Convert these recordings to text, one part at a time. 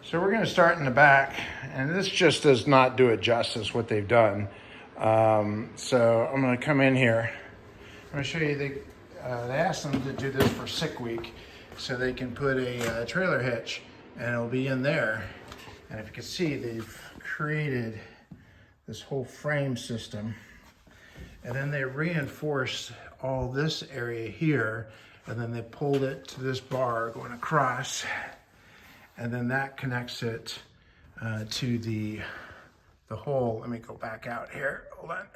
So we're going to start in the back, and this just does not do it justice what they've done. So I'm going to come in here. I'm going to show you they asked them to do this for sick week, so they can put a trailer hitch, and it'll be in there. And if you can see, they've created this whole frame system, and then they reinforced all this area here, and then they pulled it to this bar going across. And then that connects it to the hole. Let me go back out here. Hold on.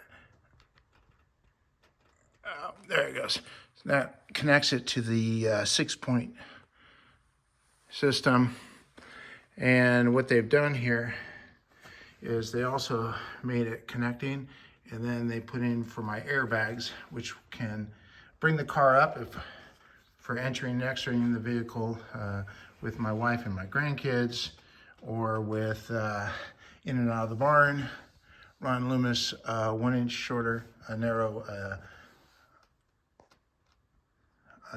Oh, there it goes. So that connects it to the 6-point system. And what they've done here is they also made it connecting, and then they put in for my airbags, which can bring the car up for entering and exiting the vehicle with my wife and my grandkids, or with in and out of the barn. Ron Loomis, 1 inch shorter, narrow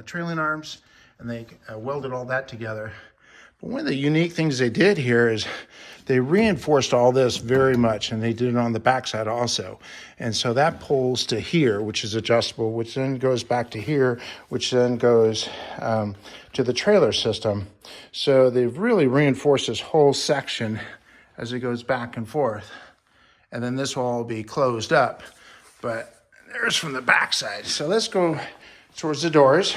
trailing arms, and they welded all that together. But one of the unique things they did here is they reinforced all this very much, and they did it on the backside also. And so that pulls to here, which is adjustable, which then goes back to here, which then goes to the trailer system. So they've really reinforced this whole section as it goes back and forth. And then this will all be closed up. But there's from the backside. So let's go towards the doors.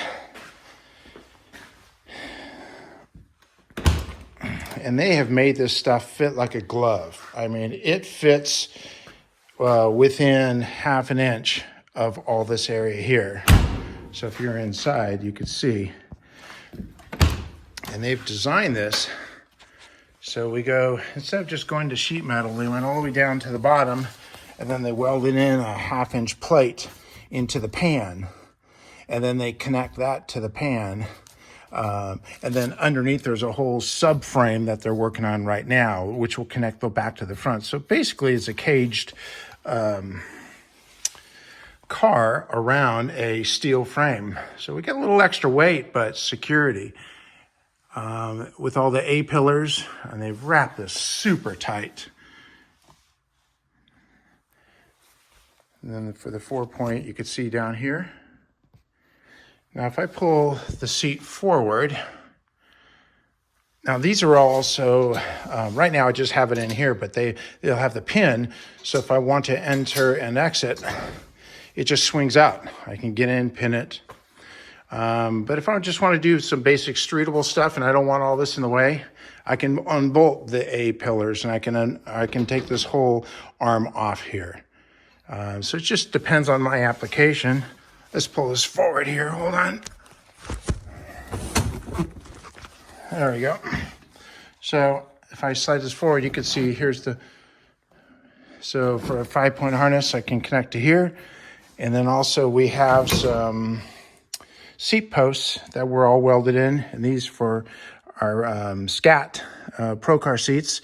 And they have made this stuff fit like a glove. I mean, it fits within ½ an inch of all this area here. So if you're inside, you can see. And they've designed this so we go, instead of just going to sheet metal, they went all the way down to the bottom, and then they welded in a ½ inch plate into the pan. And then they connect that to the pan. And then underneath there's a whole subframe that they're working on right now, which will connect the back to the front. So basically it's a caged car around a steel frame. So we get a little extra weight, but security. With all the A-pillars, and they've wrapped this super tight. And then for the 4-point, you can see down here. Now, if I pull the seat forward, now these are also, right now I just have it in here, but they'll have the pin. So if I want to enter and exit, it just swings out. I can get in, pin it. But if I just want to do some basic streetable stuff and I don't want all this in the way, I can unbolt the A-pillars, and I can take this whole arm off here. So it just depends on my application. Let's pull this forward here. Hold on. There we go. So if I slide this forward, you can see so for a 5-point harness, I can connect to here. And then also we have some seat posts that were all welded in, and these for our SCAT Pro Car seats.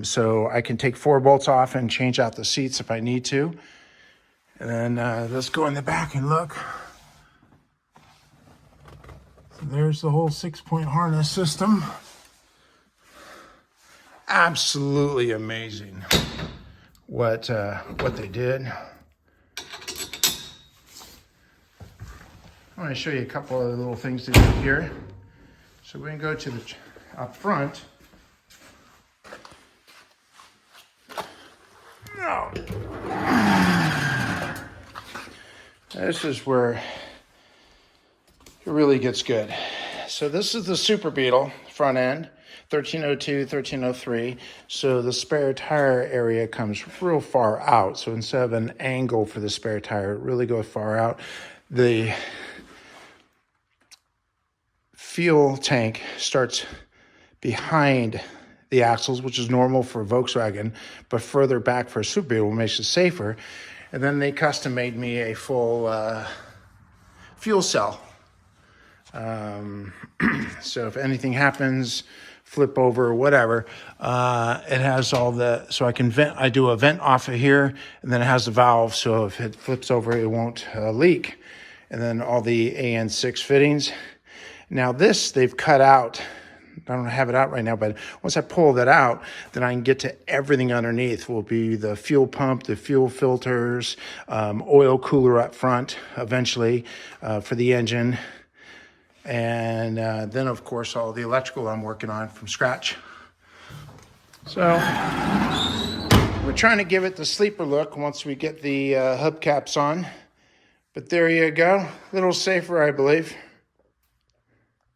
So I can take 4 bolts off and change out the seats if I need to. And then let's go in the back and look. So there's the whole 6-point harness system. Absolutely amazing what they did. I want to show you a couple of little things to do here. So we can go to the up front. Oh. This is where it really gets good. So this is the Super Beetle front end, 1302, 1303. So the spare tire area comes real far out. So instead of an angle for the spare tire, it really goes far out. The fuel tank starts behind the axles, which is normal for Volkswagen, but further back for a Super Beetle makes it safer. And then they custom made me a full fuel cell. So if anything happens, flip over or whatever, it has all so I can vent. I do a vent off of here, and then it has the valve, so if it flips over, it won't leak. And then all the AN6 fittings. Now this, they've cut out I don't have it out right now, but once I pull that out, then I can get to everything underneath. Will be the fuel pump, the fuel filters, oil cooler up front eventually for the engine. And then, of course, all the electrical I'm working on from scratch. So we're trying to give it the sleeper look once we get the hubcaps on. But there you go. A little safer, I believe.